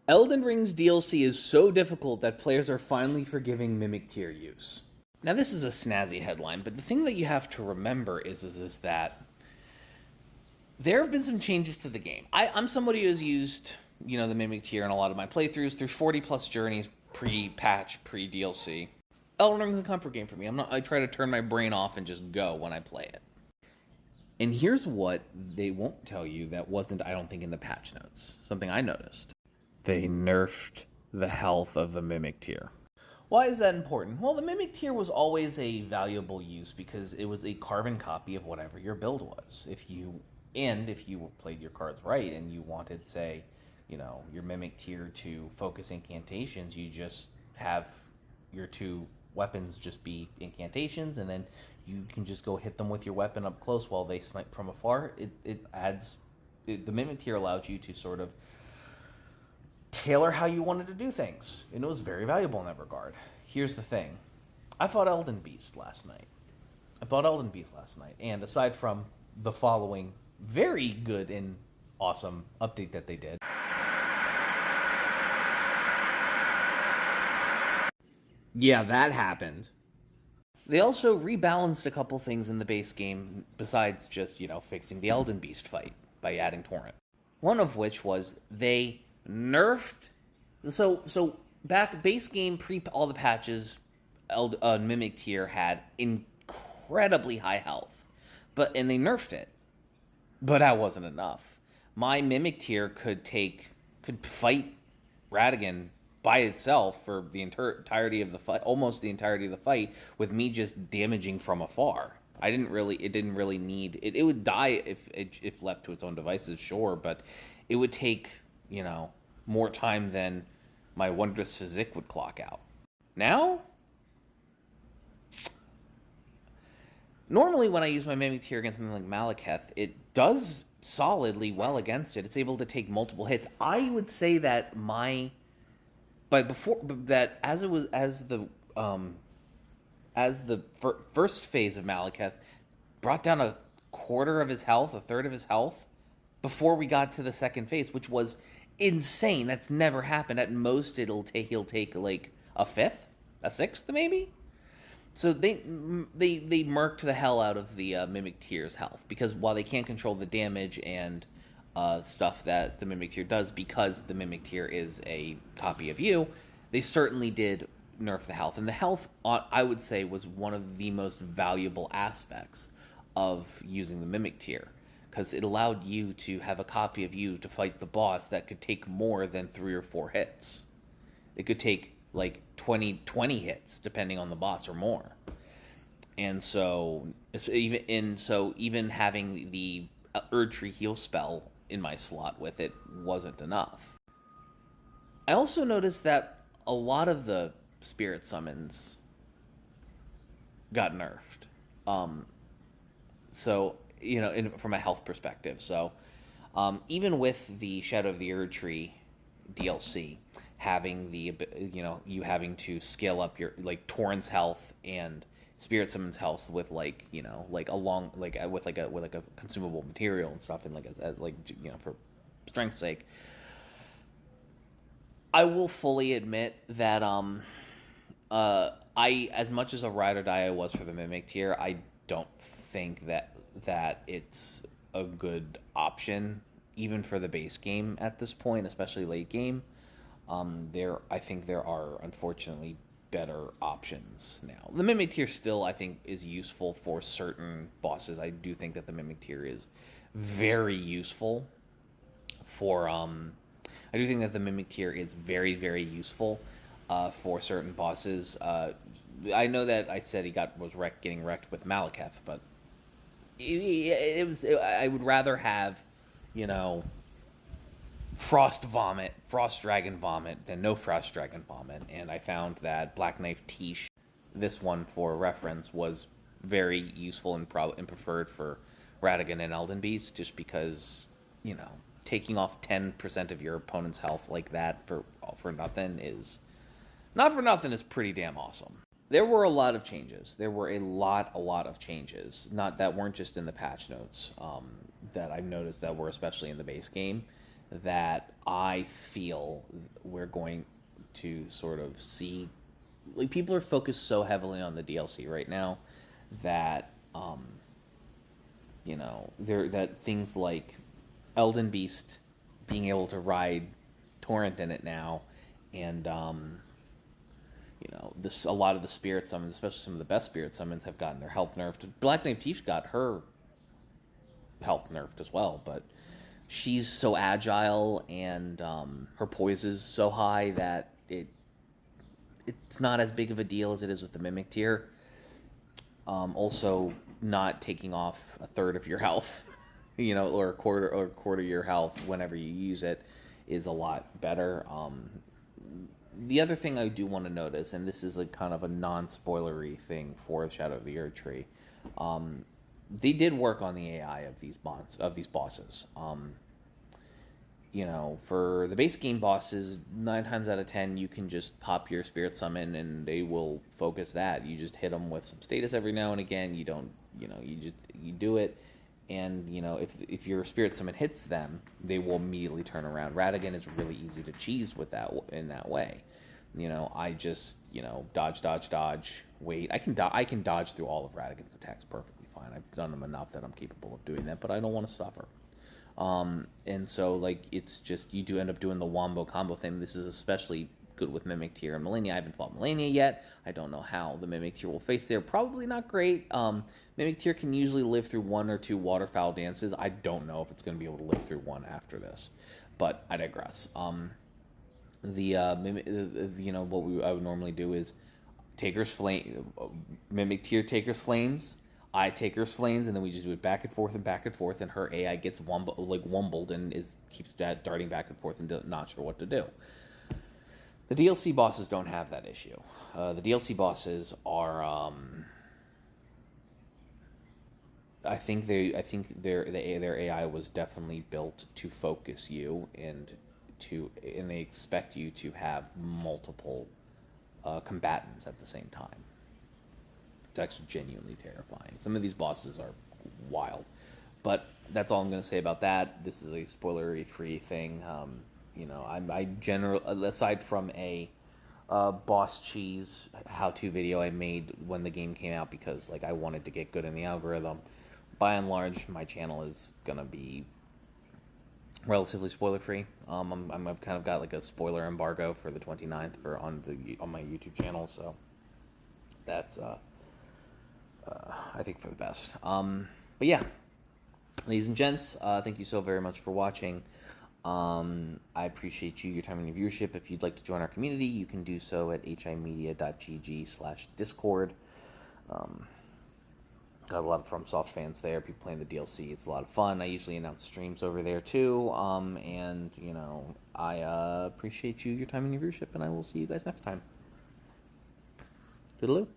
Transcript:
Elden Ring's DLC is so difficult that players are finally forgiving Mimic Tier use. Now, this is a snazzy headline, but the thing that you have to remember is that there have been some changes to the game. I'm somebody who has used, the Mimic Tier in a lot of my playthroughs. There's 40-plus journeys pre-patch, pre-DLC. Elden Ring is a comfort game for me. I try to turn my brain off and just go when I play it. And here's what they won't tell you that wasn't, I don't think, in the patch notes. Something I noticed. They nerfed the health of the Mimic Tier. Why is that important? Well, the Mimic Tier was always a valuable use because it was a carbon copy of whatever your build was. If you played your cards right and you wanted, say, your Mimic Tier to focus incantations, you just have your two weapons just be incantations, and then you can just go hit them with your weapon up close while they snipe from afar. The Mimic Tier allows you to sort of tailor how you wanted to do things, and it was very valuable in that regard. Here's the thing. I fought Elden Beast last night, and aside from the following very good and awesome update that they did, yeah, that happened. They also rebalanced a couple things in the base game besides just, fixing the Elden Beast fight by adding Torrent. One of which was they nerfed. So back base game pre all the patches, Mimic Tier had incredibly high health, and they nerfed it, but that wasn't enough. My Mimic Tier could fight Radagon by itself for the entirety of the fight, almost the entirety of the fight, with me just damaging from afar. It didn't really need it. It would die if left to its own devices, sure, but it would take more time than my wondrous physique would clock out. Now, normally when I use my Mimic Tier against something like Malekith, it does solidly well against it. It's able to take multiple hits. I would say that as the first phase of Malekith brought down a quarter of his health, a third of his health, before we got to the second phase, which was insane. That's never happened. At most, he'll take like a fifth, a sixth, maybe. So they murked the hell out of the Mimic Tier's health, because while they can't control the damage and stuff that the Mimic Tier does, because the Mimic Tier is a copy of you, they certainly did nerf the health. And the health, I would say, was one of the most valuable aspects of using the Mimic Tier, because it allowed you to have a copy of you to fight the boss that could take more than 3 or 4 hits. It could take like 20 hits, depending on the boss, or more. And so even having the Erdtree heal spell in my slot with it wasn't enough. I also noticed that a lot of the spirit summons got nerfed. From a health perspective. So, even with the Shadow of the Erdtree DLC, having you having to scale up your Torrent's health and Spirit Summon's health with with a consumable material and stuff, and for strength's sake, I will fully admit that as much as a ride or die I was for the Mimic Tier, I don't think that it's a good option even for the base game at this point, especially late game. I think there are unfortunately better options now. The Mimic Tier still, I think, is useful for certain bosses. I do think that the Mimic Tier is very useful for I do think that the Mimic Tier is very, very useful for certain bosses. I know that I said he was getting wrecked with Malekith, but I would rather have, Frost Dragon Vomit than no Frost Dragon Vomit. And I found that Black Knife Tiche, this one for reference, was very useful and preferred for Radagon and Elden Beast, just because, taking off 10% of your opponent's health like that for nothing is pretty damn awesome. There were a lot of changes. There were a lot of changes. That weren't just in the patch notes that I've noticed that were especially in the base game. that I feel we're going to sort of see. Like, people are focused so heavily on the DLC right now that that things like Elden Beast being able to ride Torrent in it now, and this a lot of the spirit summons, especially some of the best spirit summons, have gotten their health nerfed. Black Knight Tish got her health nerfed as well, but she's so agile and her poise is so high that it's not as big of a deal as it is with the Mimic tier. Also, not taking off a third of your health, or a quarter of your health whenever you use it, is a lot better. The other thing I do want to notice, and this is kind of a non-spoilery thing for Shadow of the Erdtree, they did work on the AI of these bosses. For the base game bosses, 9 times out of 10, you can just pop your spirit summon and they will focus that. You just hit them with some status every now and again. You don't, you do it. And, if your spirit summon hits them, they will immediately turn around. Radigan is really easy to cheese with that in that way. I just, dodge, wait. I can dodge through all of Radigan's attacks perfectly fine. I've done them enough that I'm capable of doing that, but I don't want to suffer. And so, it's just, you do end up doing the wombo combo thing. This is especially good with Mimic Tier and Malenia. I haven't fought Malenia yet. I don't know how the Mimic Tier will face there. Probably not great. Mimic Tier can usually live through 1 or 2 waterfowl dances. I don't know if it's going to be able to live through one after this, but I digress. What I would normally do is Mimic Tier Taker's Flames, I Taker's Flames, and then we just do it back and forth, and her AI gets wumbled and keeps darting back and forth and not sure what to do. The DLC bosses don't have that issue. The DLC bosses are, I think their AI was definitely built to focus you and they expect you to have multiple combatants at the same time. It's actually genuinely terrifying. Some of these bosses are wild, but that's all I'm going to say about that. This is a spoilery-free thing. I generally, aside from a boss cheese how-to video I made when the game came out because I wanted to get good in the algorithm, by and large my channel is gonna be relatively spoiler-free. I've kind of got a spoiler embargo for the 29th on my YouTube channel, so that's I think for the best. But yeah, ladies and gents, thank you so very much for watching. I appreciate your time and your viewership. If you'd like to join our community, you can do so at himedia.gg/discord. Got a lot of FromSoft fans there, people playing the DLC. It's a lot of fun. I usually announce streams over there too. I appreciate your time and your viewership, and I will see you guys next time. Toodaloo.